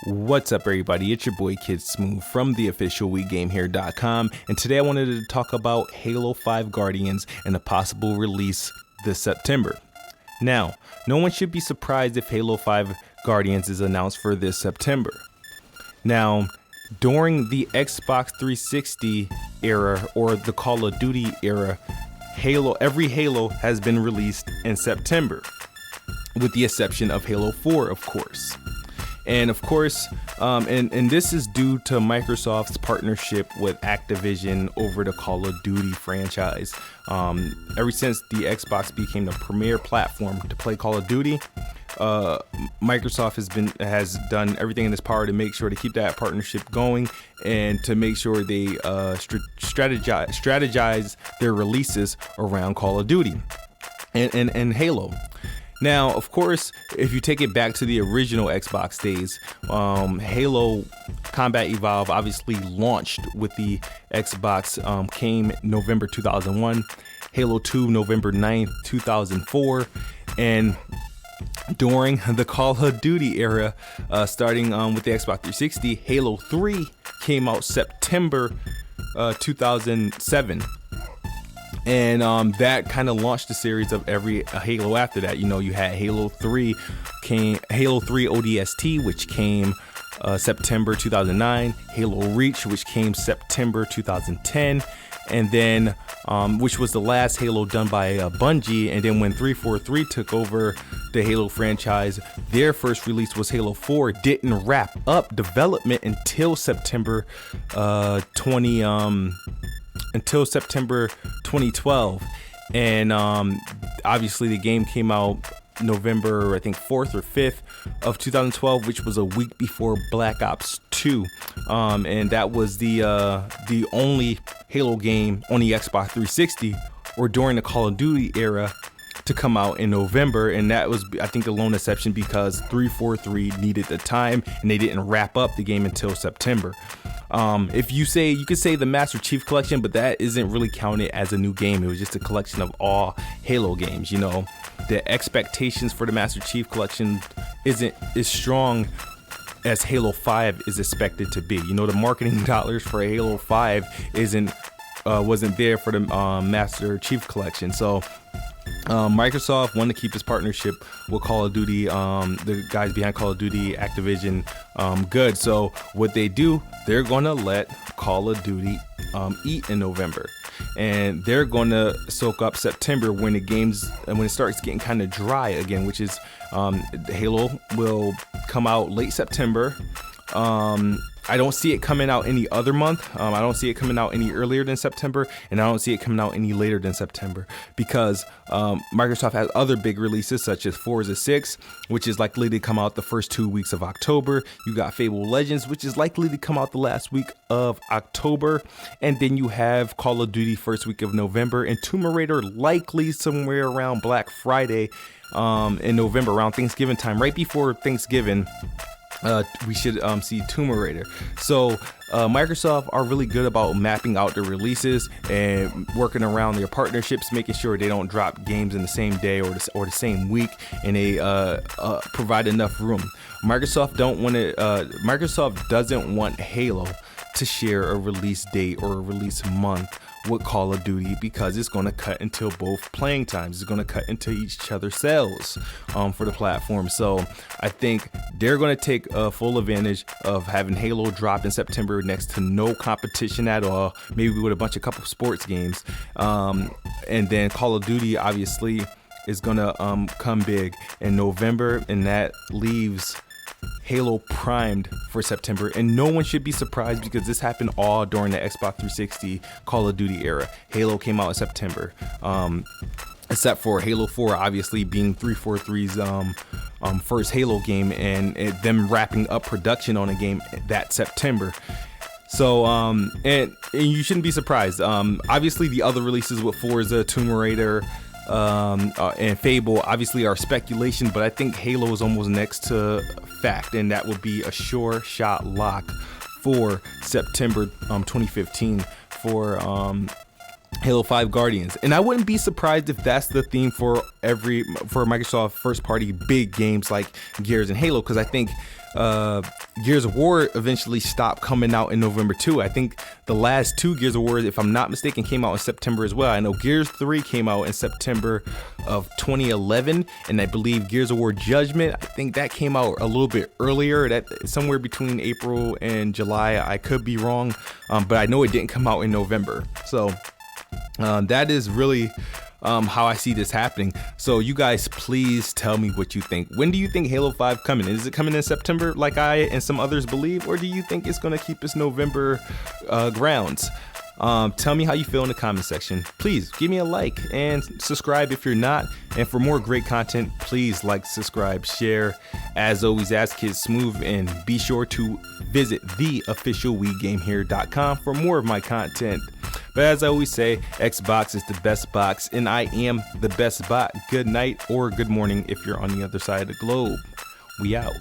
What's up, everybody? It's your boy Kid Smooth from the official WeGameHere.com, and today I wanted to talk about Halo 5 Guardians and a possible release this September. Now, no one should be surprised if Halo 5 Guardians is announced for this September. Now, during the Xbox 360 era or the Call of Duty era, every Halo has been released in September, with the exception of Halo 4, of course. And of course, and this is due to Microsoft's partnership with Activision over the Call of Duty franchise. Ever since the Xbox became the premier platform to play Call of Duty, Microsoft has done everything in its power to make sure to keep that partnership going and to make sure they strategize their releases around Call of Duty and Halo. Now, of course, if you take it back to the original Xbox days, Halo Combat Evolved obviously launched with the Xbox, came November 2001, Halo 2 November 9th, 2004, and during the Call of Duty era, starting with the Xbox 360, Halo 3 came out September 2007. And that kind of launched the series of every Halo after that. You know, you had Halo 3 ODST, which came September 2009, Halo Reach, which came September 2010, and then which was the last Halo done by Bungie. And then when 343 took over the Halo franchise, their first release was Halo 4. Didn't wrap up development until September 2012, and obviously the game came out November, I think 4th or 5th of 2012, which was a week before Black Ops 2, and that was the only Halo game on the Xbox 360 or during the Call of Duty era to come out in November, and that was, I think, the lone exception because 343 needed the time and they didn't wrap up the game until September. If you could say the Master Chief Collection, but that isn't really counted as a new game. It was just a collection of all Halo games. You know, the expectations for the Master Chief Collection isn't as strong as Halo 5 is expected to be. You know, the marketing dollars for Halo 5 wasn't there for the Master Chief Collection. So Microsoft wanted to keep this partnership with Call of Duty, the guys behind Call of Duty, Activision, good. So what they do, they're going to let Call of Duty eat in November, and they're going to soak up September when it starts getting kind of dry again, which is Halo will come out late September. I don't see it coming out any other month. I don't see it coming out any earlier than September, and I don't see it coming out any later than September because Microsoft has other big releases such as Forza 6, which is likely to come out the first 2 weeks of October. You got Fable Legends, which is likely to come out the last week of October, and then you have Call of Duty first week of November, and Tomb Raider likely somewhere around Black Friday in November, around Thanksgiving time, right before Thanksgiving. We should see Tomb Raider. So Microsoft are really good about mapping out their releases and working around their partnerships, making sure they don't drop games in the same day or the same week, and they provide enough room. Microsoft doesn't want Halo to share a release date or a release month with Call of Duty because it's going to cut into both playing times. It's going to cut into each other's sales for the platform. So I think they're going to take full advantage of having Halo drop in September next to no competition at all, maybe with a couple sports games, and then Call of Duty obviously is going to come big in November, and that leaves Halo primed for September, and no one should be surprised because this happened all during the Xbox 360 Call of Duty era. Halo came out in September, except for Halo 4 obviously being 343's first Halo game, and them wrapping up production on a game that September. So and you shouldn't be surprised. Obviously the other releases with Forza, Tomb Raider, and Fable obviously are speculation, but I think Halo is almost next to fact, and that would be a sure shot lock for September 2015 for Halo 5 Guardians. And I wouldn't be surprised if that's the theme for Microsoft first party big games like Gears and Halo, because I think Gears of War eventually stopped coming out in November too. I think the last two Gears of War, if I'm not mistaken, came out in September as well. I know Gears 3 came out in September of 2011, and I believe Gears of War Judgment, I think that came out a little bit earlier, that somewhere between April and July. I could be wrong, but I know it didn't come out in November. So that is really how I see this happening. So you guys, please tell me what you think. When do you think Halo 5 coming? Is it coming in September like I and some others believe, or do you think it's going to keep its November grounds? Tell me how you feel in the comment section. Please give me a like and subscribe if you're not. And for more great content, please like, subscribe, share. As always, ask Kids Smooth, and be sure to visit the official WeGameHere.com for more of my content. But as I always say, Xbox is the best box, and I am the best bot. Good night or good morning if you're on the other side of the globe. We out.